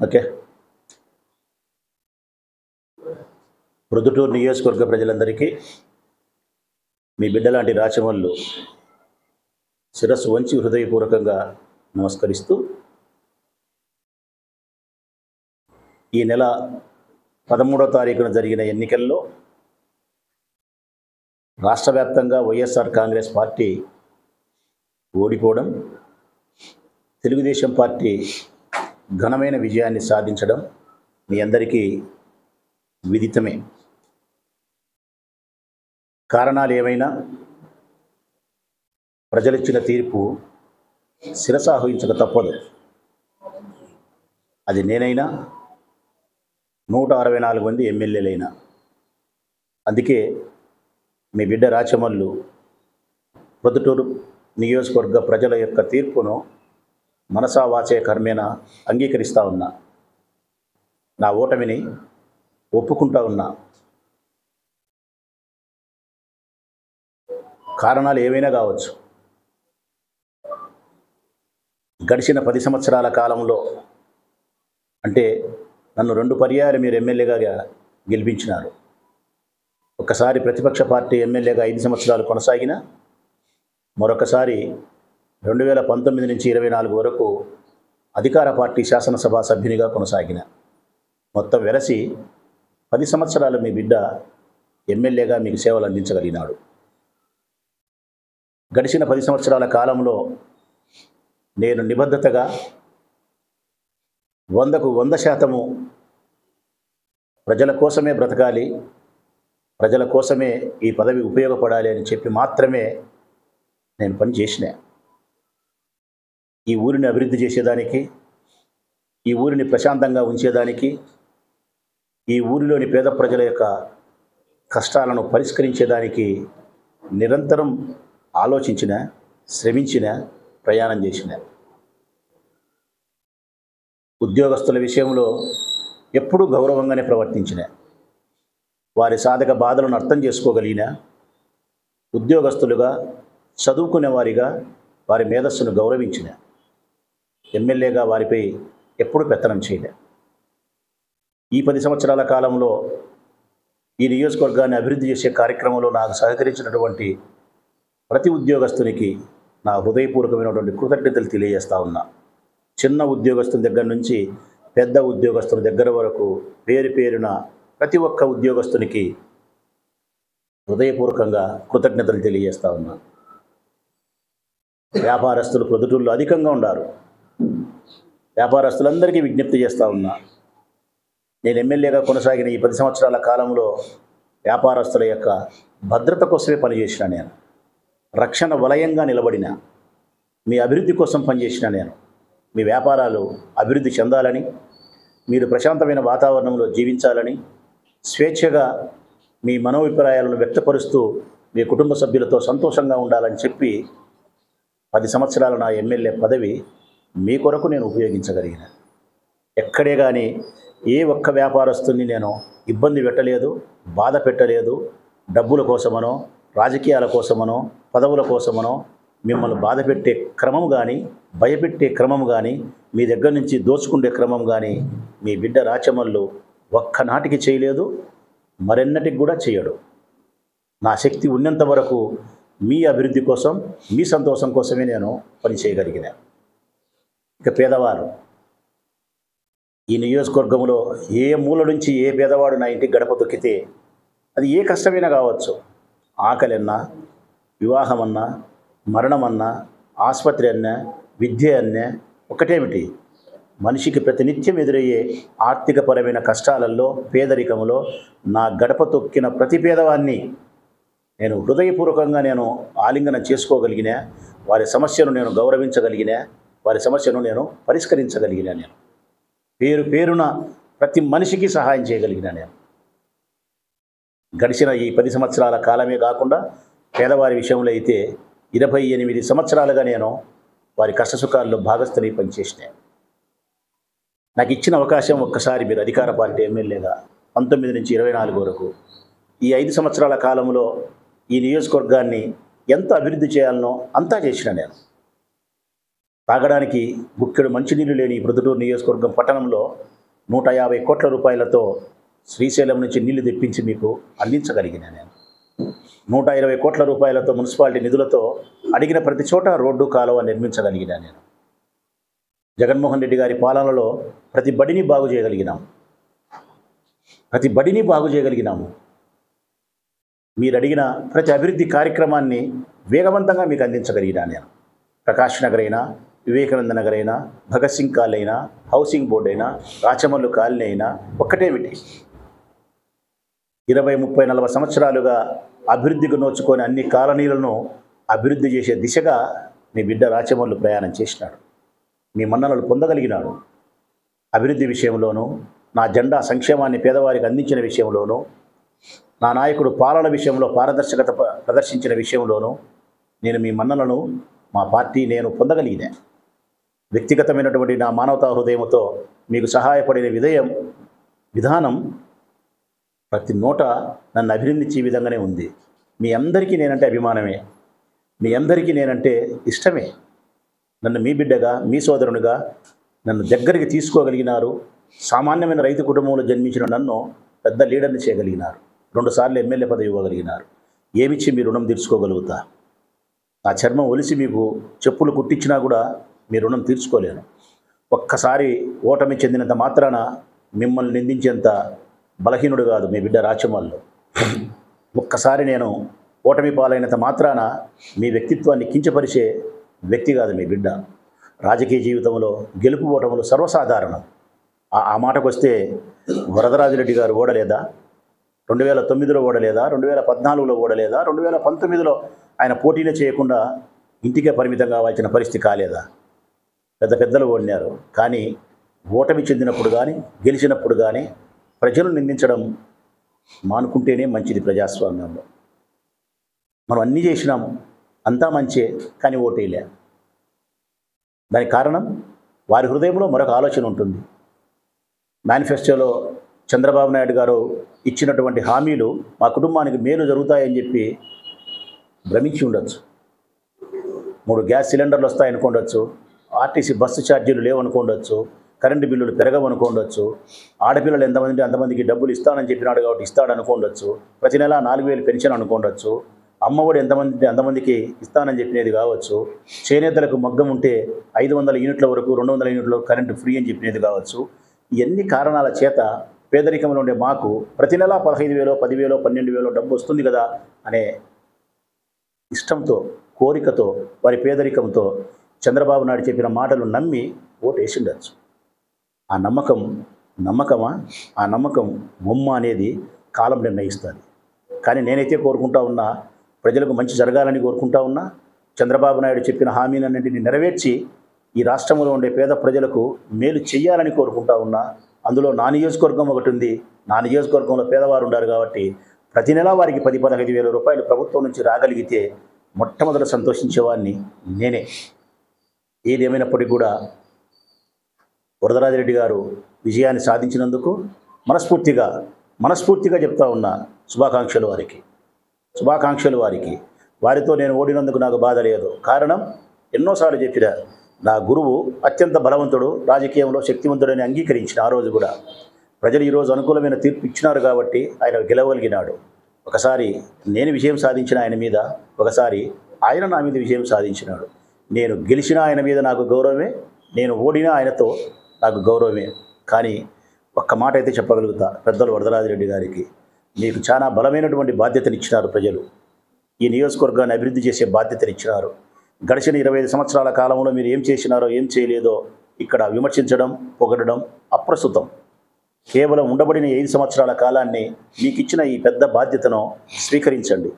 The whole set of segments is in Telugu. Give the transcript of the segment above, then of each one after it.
ఓకే. ప్రొద్దుటూరు నియోజకవర్గ ప్రజలందరికీ మీ బిడ్డలాంటి రాచమల్లు శిరస్సు వంచి హృదయపూర్వకంగా నమస్కరిస్తూ, ఈ నెల 13వ తారీఖున జరిగిన ఎన్నికల్లో రాష్ట్ర వ్యాప్తంగా వైఎస్ఆర్ కాంగ్రెస్ పార్టీ ఓడిపోవడం, తెలుగుదేశం పార్టీ ఘనమైన విజయాన్ని సాధించడం మీ అందరికీ విదితమే. కారణాలు ఏమైనా ప్రజలిచ్చిన తీర్పు శిరసావహించక తప్పదు. అది నేనైనా 164 మంది ఎమ్మెల్యేలైనా. అందుకే మీ బిడ్డ రాచమల్లు ప్రొద్దుటూరు నియోజకవర్గ ప్రజల యొక్క తీర్పును మనసా వాచే కర్మేన అంగీకరిస్తూ ఉన్నా. నా ఓటమిని ఒప్పుకుంటా ఉన్నా. కారణాలు ఏవైనా కావచ్చు. గడిచిన 10 సంవత్సరాల కాలంలో, అంటే నన్ను 2 పర్యాయాలు మీరు ఎమ్మెల్యేగా గెలిపించినారు. ఒకసారి ప్రతిపక్ష పార్టీ ఎమ్మెల్యేగా 5 సంవత్సరాలు కొనసాగిన, మరొకసారి 2019 నుంచి 24 వరకు అధికార పార్టీ శాసనసభ సభ్యునిగా కొనసాగిన. మొత్తం వెరసి 10 సంవత్సరాలు మీ బిడ్డ ఎమ్మెల్యేగా మీకు సేవలు అందించగలిగినాడు. గడిచిన 10 సంవత్సరాల కాలంలో నేను నిబద్ధతగా 100కు 100% ప్రజల కోసమే బ్రతకాలి, ప్రజల కోసమే ఈ పదవి ఉపయోగపడాలి అని చెప్పి మాత్రమే నేను పని చేసిన. ఈ ఊరిని అభివృద్ధి చేసేదానికి, ఈ ఊరిని ప్రశాంతంగా ఉంచేదానికి, ఈ ఊరిలోని పేద ప్రజల యొక్క కష్టాలను పరిష్కరించేదానికి నిరంతరం ఆలోచించిన, శ్రమించిన, ప్రయాణం చేసిన. ఉద్యోగస్తుల విషయంలో ఎప్పుడూ గౌరవంగానే ప్రవర్తించిన. వారి సాధక బాధలను అర్థం చేసుకోగలిగిన, ఉద్యోగస్తులుగా, చదువుకునే వారిగా వారి మేధస్సును గౌరవించిన. ఎమ్మెల్యేగా వారిపై ఎప్పుడు పెత్తనం చేయలే. ఈ 10 సంవత్సరాల కాలంలో ఈ నియోజకవర్గాన్ని అభివృద్ధి చేసే కార్యక్రమంలో నాకు సహకరించినటువంటి ప్రతి ఉద్యోగస్తునికి నా హృదయపూర్వకమైనటువంటి కృతజ్ఞతలు తెలియజేస్తా ఉన్నా. చిన్న ఉద్యోగస్తుని దగ్గర నుంచి పెద్ద ఉద్యోగస్తుని దగ్గర వరకు పేరు పేరున ప్రతి ఒక్క ఉద్యోగస్తునికి హృదయపూర్వకంగా కృతజ్ఞతలు తెలియజేస్తా ఉన్నా. వ్యాపారస్తులు ప్రొద్దుటూరులో అధికంగా ఉన్నారు. వ్యాపారస్తులందరికీ విజ్ఞప్తి చేస్తూ ఉన్నా. నేను ఎమ్మెల్యేగా కొనసాగిన ఈ 10 సంవత్సరాల కాలంలో వ్యాపారస్తుల యొక్క భద్రత కోసమే పనిచేసిన నేను. రక్షణ వలయంగా నిలబడిన, మీ అభివృద్ధి కోసం పనిచేసిన నేను. మీ వ్యాపారాలు అభివృద్ధి చెందాలని, మీరు ప్రశాంతమైన వాతావరణంలో జీవించాలని, స్వేచ్ఛగా మీ మనోభిప్రాయాలను వ్యక్తపరుస్తూ మీ కుటుంబ సభ్యులతో సంతోషంగా ఉండాలని చెప్పి 10 సంవత్సరాల నా ఎమ్మెల్యే పదవి మీ కొరకు నేను ఉపయోగించగలిగిన. ఎక్కడే కానీ ఏ ఒక్క వ్యాపారస్తుని నేను ఇబ్బంది పెట్టలేదు, బాధ పెట్టలేదు. డబ్బుల కోసమనో, రాజకీయాల కోసమనో, పదవుల కోసమనో మిమ్మల్ని బాధ పెట్టే క్రమం కానీ, భయపెట్టే క్రమం కానీ, మీ దగ్గర నుంచి దోచుకునే క్రమం కానీ మీ బిడ్డ రాచమల్లు ఒక్కనాటికి చేయలేదు, మరెన్నటికి కూడా చేయడు. నా శక్తి ఉన్నంత వరకు మీ అభివృద్ధి కోసం, మీ సంతోషం కోసమే నేను పని చేయగలిగిన. ఇక పేదవారు, ఈ నియోజకవర్గంలో ఏ మూల నుంచి ఏ పేదవాడు నా ఇంటికి గడప దొక్కితే, అది ఏ కష్టమైనా కావచ్చు, ఆకలి అన్నా, వివాహమన్నా, మరణమన్నా, ఆసుపత్రి అన్నా, విద్య అన్నా, ఒకటేమిటి, మనిషికి ప్రతినిత్యం ఎదురయ్యే ఆర్థికపరమైన కష్టాలలో, పేదరికంలో నా గడప తొక్కిన ప్రతి పేదవాన్ని నేను హృదయపూర్వకంగా నేను ఆలింగనం చేసుకోగలిగిన, వారి సమస్యను నేను గౌరవించగలిగిన, వారి సమస్యను నేను పరిష్కరించగలిగిన. నేను పేరు పేరున ప్రతి మనిషికి సహాయం చేయగలిగిన. నేను గడిచిన ఈ 10 సంవత్సరాల కాలమే కాకుండా పేదవారి విషయంలో అయితే 28 సంవత్సరాలుగా నేను వారి కష్టసుఖాల్లో భాగస్థుని పనిచేసిన. నాకు ఇచ్చిన అవకాశం ఒక్కసారి మీరు అధికార పార్టీ ఎమ్మెల్యేగా 19 నుంచి 24 వరకు ఈ 5 సంవత్సరాల కాలంలో ఈ నియోజకవర్గాన్ని ఎంత అభివృద్ధి చేయాలనో అంతా చేసిన నేను. తాగడానికి గుక్కెడు మంచినీళ్ళు లేని ఈ ప్రొద్దుటూరు నియోజకవర్గం పట్టణంలో 150 కోట్ల రూపాయలతో శ్రీశైలం నుంచి నీళ్లు తెప్పించి మీకు అందించగలిగిన నేను. 120 కోట్ల రూపాయలతో మున్సిపాలిటీ నిధులతో అడిగిన ప్రతి చోట రోడ్డు కాలువ నిర్మించగలిగిన నేను. జగన్మోహన్ రెడ్డి గారి పాలనలో ప్రతి బడిని బాగు చేయగలిగినాము. మీరు అడిగిన ప్రతి అభివృద్ధి కార్యక్రమాన్ని వేగవంతంగా మీకు అందించగలిగినా నేను. ప్రకాష్ నగర్ అయినా, వివేకానంద నగర్ అయినా, భగత్ సింగ్ కాలనీ అయినా, హౌసింగ్ బోర్డు అయినా, రాచమల్లు కాలనీ అయినా ఒక్కటేమిటి, 20, 30, 40 సంవత్సరాలుగా అభివృద్ధికి నోచుకొని అన్ని కాలనీలను అభివృద్ధి చేసే దిశగా మీ బిడ్డ రాచమల్లు ప్రయాణం చేసినాడు. మీ మన్ననలు పొందగలిగినాడు. అభివృద్ధి విషయంలోనూ, నా జెండా సంక్షేమాన్ని పేదవారికి అందించిన విషయంలోనూ, నా నాయకుడు పాలన విషయంలో పారదర్శకత ప్రదర్శించిన విషయంలోనూ నేను మీ మన్ననలను మా పార్టీ నేను పొందగలిగిన. వ్యక్తిగతమైనటువంటి నా మానవతా హృదయంతో మీకు సహాయపడిన విధానం ప్రతి నోట నన్ను అభినందించే విధంగానే ఉంది. మీ అందరికీ నేనంటే అభిమానమే, మీ అందరికీ నేనంటే ఇష్టమే. నన్ను మీ బిడ్డగా, మీ సోదరునిగా నన్ను దగ్గరికి తీసుకోగలిగినారు. సామాన్యమైన రైతు కుటుంబంలో జన్మించిన నన్ను పెద్ద లీడర్ని చేయగలిగినారు. 2 సార్లు ఎమ్మెల్యే పదవి ఇవ్వగలిగినారు. ఏమిచ్చి మీ రుణం తీర్చుకోగలుగుతా? ఆ చర్మం ఒలిసి మీకు చెప్పులు కుట్టించినా కూడా మీ రుణం తీర్చుకోలేను. ఒక్కసారి ఓటమి చెందినంత మాత్రాన మిమ్మల్ని నిందించేంత బలహీనుడు కాదు మీ బిడ్డ రాచమల్లు. ఒక్కసారి నేను ఓటమి పాలైనంత మాత్రాన మీ వ్యక్తిత్వాన్ని కించపరిచే వ్యక్తి కాదు మీ బిడ్డ. రాజకీయ జీవితంలో గెలుపు ఓటములు సర్వసాధారణం. ఆ మాటకు వస్తే వరదరాజిరెడ్డి గారు ఓడలేదా? 2009లో ఓడలేదా? 2014లో ఓడలేదా? 2019లో ఆయన పోటీనే చేయకుండా ఇంటికే పరిమితం కావాల్సిన పరిస్థితి కాలేదా? పెద్దలు ఓడినారు. కానీ ఓటమి చెందినప్పుడు కానీ, గెలిచినప్పుడు కానీ ప్రజలు నిందించడం మానుకుంటేనే మంచిది ప్రజాస్వామ్యంలో. మనం అన్నీ చేసినాం, అంతా మంచే, కానీ ఓటేలే. దానికి కారణం వారి హృదయంలో మరొక ఆలోచన ఉంటుంది. మేనిఫెస్టోలో చంద్రబాబు నాయుడు గారు ఇచ్చినటువంటి హామీలు మా కుటుంబానికి మేలు జరుగుతాయని చెప్పి భ్రమించి ఉండొచ్చు. 3 గ్యాస్ సిలిండర్లు వస్తాయనుకోండొచ్చు, ఆర్టీసీ బస్సు ఛార్జీలు లేవనుకోండొచ్చు, కరెంటు బిల్లులు పెరగవనుకోండొచ్చు, ఆడపిల్లలు ఎంతమంది అంతమందికి డబ్బులు ఇస్తానని చెప్పినాడు కాబట్టి ఇస్తాడనుకోండొచ్చు, ప్రతి నెల 4,000 పెన్షన్ అనుకోండొచ్చు, అమ్మఒడి అంతమందికి ఇస్తానని చెప్పినది కావచ్చు, చేనేతలకు మగ్గం ఉంటే 500 యూనిట్ల వరకు 200 యూనిట్ల కరెంటు ఫ్రీ అని చెప్పినది కావచ్చు. ఇవన్నీ కారణాల చేత పేదరికంలో ఉండే మాకు ప్రతి నెల 15,000, 10,000, 12,000 డబ్బు వస్తుంది కదా అనే ఇష్టంతో, కోరికతో, వారి పేదరికంతో చంద్రబాబు నాయుడు చెప్పిన మాటలు నమ్మి ఓటు వేసిండొచ్చు. ఆ నమ్మకమా? ఆ నమ్మకం బొమ్మ అనేది కాలం నిర్ణయిస్తుంది. కానీ నేనైతే కోరుకుంటా ఉన్నా, ప్రజలకు మంచి జరగాలని కోరుకుంటా ఉన్నా. చంద్రబాబు నాయుడు చెప్పిన హామీలన్నింటినీ నెరవేర్చి ఈ రాష్ట్రంలో ఉండే పేద ప్రజలకు మేలు చెయ్యాలని కోరుకుంటా ఉన్నా. అందులో నా నియోజకవర్గం ఒకటి ఉంది. నా నియోజకవర్గంలో పేదవారు ఉన్నారు కాబట్టి ప్రతి నెల వారికి 10-15 వేల రూపాయలు ప్రభుత్వం నుంచి రాగలిగితే మొట్టమొదట సంతోషించేవాడిని నేనే. ఏదేమైనప్పటికీ కూడా వరదరాజిరెడ్డి గారు విజయాన్ని సాధించినందుకు మనస్ఫూర్తిగా చెప్తా ఉన్నా శుభాకాంక్షలు వారికి. వారితో నేను ఓడినందుకు నాకు బాధ లేదు. కారణం ఎన్నోసార్లు చెప్పిన నా గురువు అత్యంత బలవంతుడు, రాజకీయంలో శక్తివంతుడని అంగీకరించిన ఆ రోజు కూడా ప్రజలు ఈరోజు అనుకూలమైన తీర్పు ఇచ్చినారు కాబట్టి ఆయన గెలవగలిగినాడు. ఒకసారి నేను విజయం సాధించిన ఆయన మీద, ఒకసారి ఆయన నా మీద విజయం సాధించినాడు. నేను గెలిచిన ఆయన మీద నాకు గౌరవమే, నేను ఓడిన ఆయనతో నాకు గౌరవమే. కానీ ఒక్క మాట అయితే చెప్పగలుగుతా, పెద్దలు వరదరాజిరెడ్డి గారికి మీకు చాలా బలమైనటువంటి బాధ్యతనిచ్చినారు ప్రజలు. ఈ నియోజకవర్గాన్ని అభివృద్ధి చేసే బాధ్యతనిచ్చినారు. గడిచిన 25 సంవత్సరాల కాలంలో మీరు ఏం చేసినారో ఏం చేయలేదో ఇక్కడ విమర్శించడం, పొగడడం అప్రస్తుతం. కేవలం ఉండబడిన 5 సంవత్సరాల కాలాన్ని మీకు ఇచ్చిన ఈ పెద్ద బాధ్యతను స్వీకరించండి.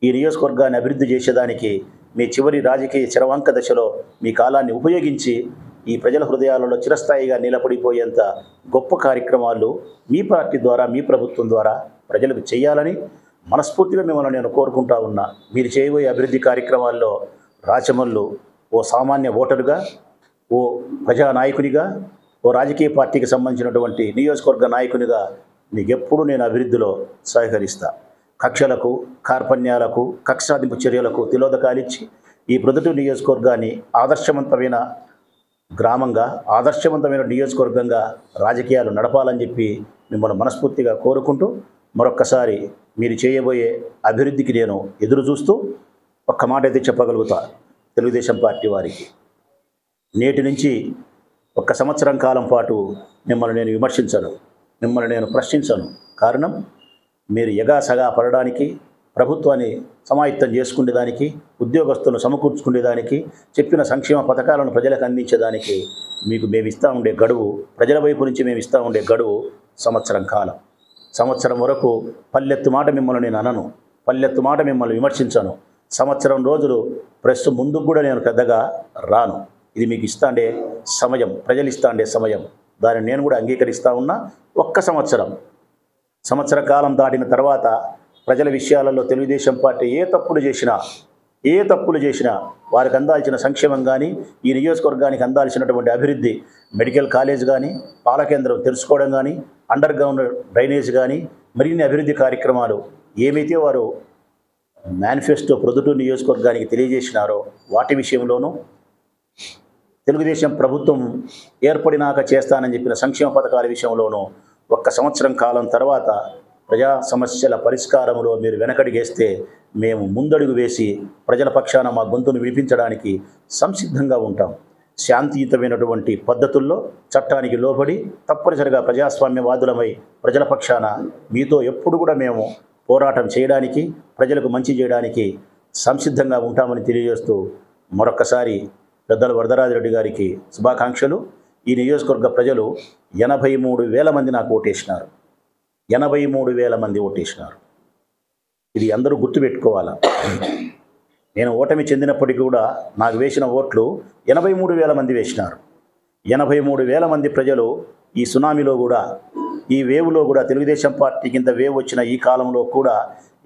ఈ నియోజకవర్గాన్ని అభివృద్ధి చేసేదానికి మీ చివరి రాజకీయ చరవాంక దశలో మీ కాలాన్ని ఉపయోగించి ఈ ప్రజల హృదయాలలో చిరస్థాయిగా నిలబడిపోయేంత గొప్ప కార్యక్రమాలు మీ పార్టీ ద్వారా, మీ ప్రభుత్వం ద్వారా ప్రజలకు చేయాలని మనస్ఫూర్తిగా మిమ్మల్ని నేను కోరుకుంటా ఉన్నా. మీరు చేయబోయే అభివృద్ధి కార్యక్రమాల్లో రాచమల్లు ఓ సామాన్య ఓటరుగా, ఓ ప్రజానాయకునిగా, ఓ రాజకీయ పార్టీకి సంబంధించినటువంటి నియోజకవర్గ నాయకునిగా మీకెప్పుడు నేను అభివృద్ధిలో సహకరిస్తా. కక్షలకు, కార్పణ్యాలకు, కక్ష సాధింపు చర్యలకు తిలోదకాలిచ్చి ఈ ప్రొద్దుటూరు నియోజకవర్గాన్ని ఆదర్శవంతమైన గ్రామంగా ఆదర్శవంతమైన నియోజకవర్గంగా రాజకీయాలు నడపాలని చెప్పి మిమ్మల్ని మనస్ఫూర్తిగా కోరుకుంటూ మరొక్కసారి మీరు చేయబోయే అభివృద్ధికి నేను ఎదురు చూస్తూ ఒక్క మాట అయితే చెప్పగలుగుతా. తెలుగుదేశం పార్టీ వారికి నేటి నుంచి 1 సంవత్సరం కాలం పాటు మిమ్మల్ని నేను విమర్శించను, మిమ్మల్ని నేను ప్రశ్నించను. కారణం, మీరు ఎగాసగా పడడానికి, ప్రభుత్వాన్ని సమాయత్తం చేసుకునేదానికి, ఉద్యోగస్తులను సమకూర్చుకునేదానికి, చెప్పిన సంక్షేమ పథకాలను ప్రజలకు అందించేదానికి మీకు మేము ఇస్తూ ఉండే గడువు, ప్రజల వైపు నుంచి మేము ఇస్తూ ఉండే గడువు సంవత్సరం కాలం. సంవత్సరం వరకు పల్లెత్తు మాట మిమ్మల్ని నేను అనను, పల్లెత్తు మాట మిమ్మల్ని విమర్శించను. సంవత్సరం రోజులు ప్రెస్ ముందుకు కూడా నేను పెద్దగా రాను. ఇది మీకు ఇస్తాండే సమయం, ప్రజలు ఇస్తాండే సమయం. దాన్ని నేను కూడా అంగీకరిస్తూ ఉన్నా. 1 సంవత్సర కాలం దాటిన తర్వాత ప్రజల విషయాలలో తెలుగుదేశం పార్టీ ఏ తప్పులు చేసినా వారికి అందాల్సిన సంక్షేమం కానీ, ఈ నియోజకవర్గానికి అందాల్సినటువంటి అభివృద్ధి, మెడికల్ కాలేజ్ కానీ, పాల కేంద్రం తెలుసుకోవడం కానీ, అండర్ గ్రౌండ్ డ్రైనేజ్ కానీ, మరిన్ని అభివృద్ధి కార్యక్రమాలు ఏమైతే వారు మేనిఫెస్టో ప్రొద్దుటూరు నియోజకవర్గానికి తెలియజేసినారో వాటి విషయంలోనూ, తెలుగుదేశం ప్రభుత్వం ఏర్పడినాక చేస్తానని చెప్పిన సంక్షేమ పథకాల విషయంలోనూ 1 సంవత్సరం కాలం తర్వాత ప్రజా సమస్యల పరిష్కారంలో మీరు వెనకడిగేస్తే మేము ముందడుగు వేసి ప్రజల పక్షాన మా గొంతును వినిపించడానికి సంసిద్ధంగా ఉంటాం. శాంతియుతమైనటువంటి పద్ధతుల్లో చట్టానికి లోబడి తప్పనిసరిగా ప్రజాస్వామ్యవాదులమై ప్రజల పక్షాన మీతో ఎప్పుడు కూడా మేము పోరాటం చేయడానికి, ప్రజలకు మంచి చేయడానికి సంసిద్ధంగా ఉంటామని తెలియజేస్తూ మరొక్కసారి పెద్దలు వరదరాజిరెడ్డి గారికి శుభాకాంక్షలు. ఈ నియోజకవర్గ ప్రజలు 83,000 మంది నాకు ఓటేసినారు. 83,000 మంది ఓటేసినారు. ఇది అందరూ గుర్తుపెట్టుకోవాలా. నేను ఓటమి చెందినప్పటికీ కూడా నాకు వేసిన ఓట్లు 83,000 మంది వేసినారు. 83,000 మంది ప్రజలు ఈ సునామీలో కూడా, ఈ వేవ్లో కూడా, తెలుగుదేశం పార్టీ కింద వేవ్ వచ్చిన ఈ కాలంలో కూడా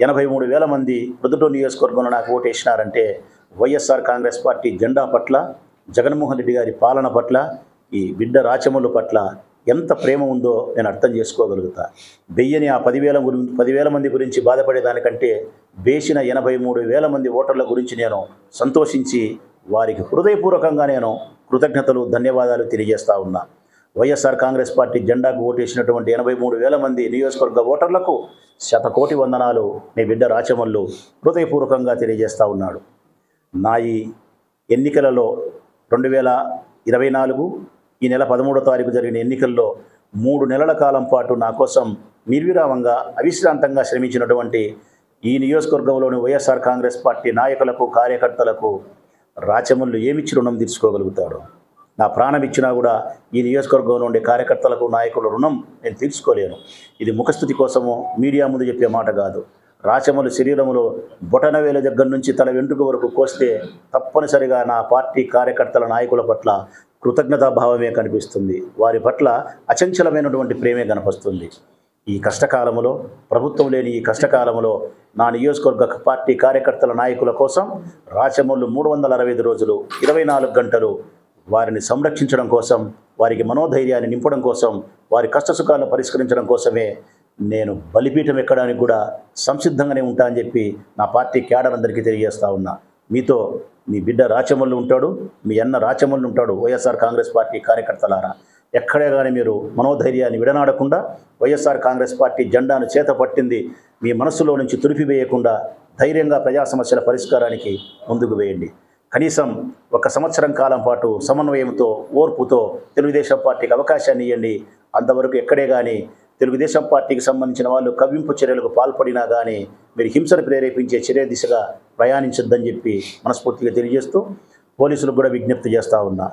83,000 మంది ప్రొద్దుటూరు నియోజకవర్గంలో నాకు ఓటేసినారంటే వైఎస్ఆర్ కాంగ్రెస్ పార్టీ జెండా పట్ల, జగన్మోహన్ రెడ్డి గారి పాలన పట్ల, ఈ బిడ్డ రాచమల్లు పట్ల ఎంత ప్రేమ ఉందో నేను అర్థం చేసుకోగలుగుతా. వెయ్యని ఆ 10,000 మంది గురించి బాధపడేదానికంటే వేసిన 83,000 మంది ఓటర్ల గురించి నేను సంతోషించి వారికి హృదయపూర్వకంగా నేను కృతజ్ఞతలు, ధన్యవాదాలు తెలియజేస్తా ఉన్నా. వైఎస్ఆర్ కాంగ్రెస్ పార్టీ జెండాకు ఓటేసినటువంటి 83,000 మంది నియోజకవర్గ ఓటర్లకు 100,000,000 వందనాలు నీ బిడ్డ రాచమల్లు హృదయపూర్వకంగా తెలియజేస్తూ ఉన్నాడు. నా ఈ ఎన్నికలలో 2024 ఈ నెల 13వ తారీఖు జరిగిన ఎన్నికల్లో 3 నెలల కాలం పాటు నా కోసం నిర్విరామంగా, అవిశ్రాంతంగా శ్రమించినటువంటి ఈ నియోజకవర్గంలోని వైఎస్ఆర్ కాంగ్రెస్ పార్టీ నాయకులకు, కార్యకర్తలకు రాచమల్లు ఏమిచ్చి రుణం తీర్చుకోగలుగుతాడు? నా ప్రాణం ఇచ్చినా కూడా ఈ నియోజకవర్గంలో ఉండే కార్యకర్తలకు, నాయకుల రుణం నేను తీర్చుకోలేను. ఇది ముఖస్థుతి కోసమో మీడియా ముందు చెప్పే మాట కాదు. రాచమల్లు శరీరంలో బొటనవేల దగ్గర నుంచి తల వెంట్రుక వరకు కోస్తే తప్పనిసరిగా నా పార్టీ కార్యకర్తల, నాయకుల పట్ల కృతజ్ఞతాభావమే కనిపిస్తుంది. వారి పట్ల అచంచలమైనటువంటి ప్రేమే కనిపిస్తుంది. ఈ కష్టకాలంలో, ప్రభుత్వం లేని ఈ కష్టకాలంలో నా నియోజకవర్గ పార్టీ కార్యకర్తల, నాయకుల కోసం రాచమల్లు 365 రోజులు 24 గంటలు వారిని సంరక్షించడం కోసం, వారికి మనోధైర్యాన్ని నింపడం కోసం, వారి కష్టసుఖాలను పరిష్కరించడం కోసమే నేను బలిపీఠం ఎక్కడానికి కూడా సంసిద్ధంగానే ఉంటా అని చెప్పి నా పార్టీ క్యాడర్ అందరికీ తెలియజేస్తూ ఉన్నా. మీతో మీ బిడ్డ రాచమల్లు ఉంటాడు, మీ అన్న రాచమల్లు ఉంటాడు. వైఎస్ఆర్ కాంగ్రెస్ పార్టీ కార్యకర్తలారా, ఎక్కడే కానీ మీరు మనోధైర్యాన్ని విడనాడకుండా, వైఎస్ఆర్ కాంగ్రెస్ పార్టీ జెండాను చేత పట్టింది మీ మనసులో నుంచి తుడిపివేయకుండా ధైర్యంగా ప్రజా సమస్యల పరిష్కారానికి ముందుకు వేయండి. కనీసం 1 సంవత్సరం కాలం పాటు సమన్వయంతో, ఓర్పుతో తెలుగుదేశం పార్టీకి అవకాశాన్ని ఇవ్వండి. అంతవరకు ఎక్కడే కానీ తెలుగుదేశం పార్టీకి సంబంధించిన వాళ్ళు కవ్వింపు చర్యలకు పాల్పడినా కానీ మీరు హింసను ప్రేరేపించే చర్య దిశగా ప్రయాణించొద్దని చెప్పి మనస్ఫూర్తిగా తెలియజేస్తూ పోలీసులకు కూడా విజ్ఞప్తి చేస్తూ ఉన్నా.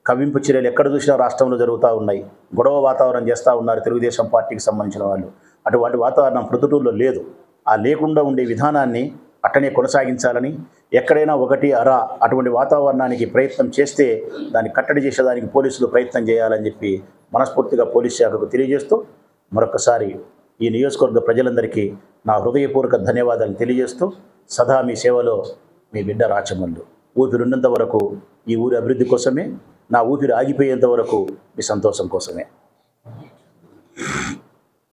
కవ్వింపు చర్యలు ఎక్కడ చూసినా రాష్ట్రంలో జరుగుతూ ఉన్నాయి. గొడవ వాతావరణం చేస్తూ ఉన్నారు తెలుగుదేశం పార్టీకి సంబంధించిన వాళ్ళు. అటువంటి వాతావరణం ప్రొద్దుటూరులో లేదు. ఆ లేకుండా ఉండే విధానాన్ని అట్టనే కొనసాగించాలని, ఎక్కడైనా ఒకటి అరా అటువంటి వాతావరణానికి ప్రయత్నం చేస్తే దాన్ని కట్టడి చేసేదానికి పోలీసులు ప్రయత్నం చేయాలని చెప్పి మనస్ఫూర్తిగా పోలీస్ శాఖకు తెలియజేస్తూ మరొకసారి ఈ నియోజకవర్గ ప్రజలందరికీ నా హృదయపూర్వక ధన్యవాదాలు తెలియజేస్తూ సదా మీ సేవలో మీ బిడ్డ రాచమల్లు. ఊపిరున్నంత వరకు ఈ ఊరి అభివృద్ధి కోసమే, నా ఊపిరి ఆగిపోయేంత వరకు మీ సంతోషం కోసమే.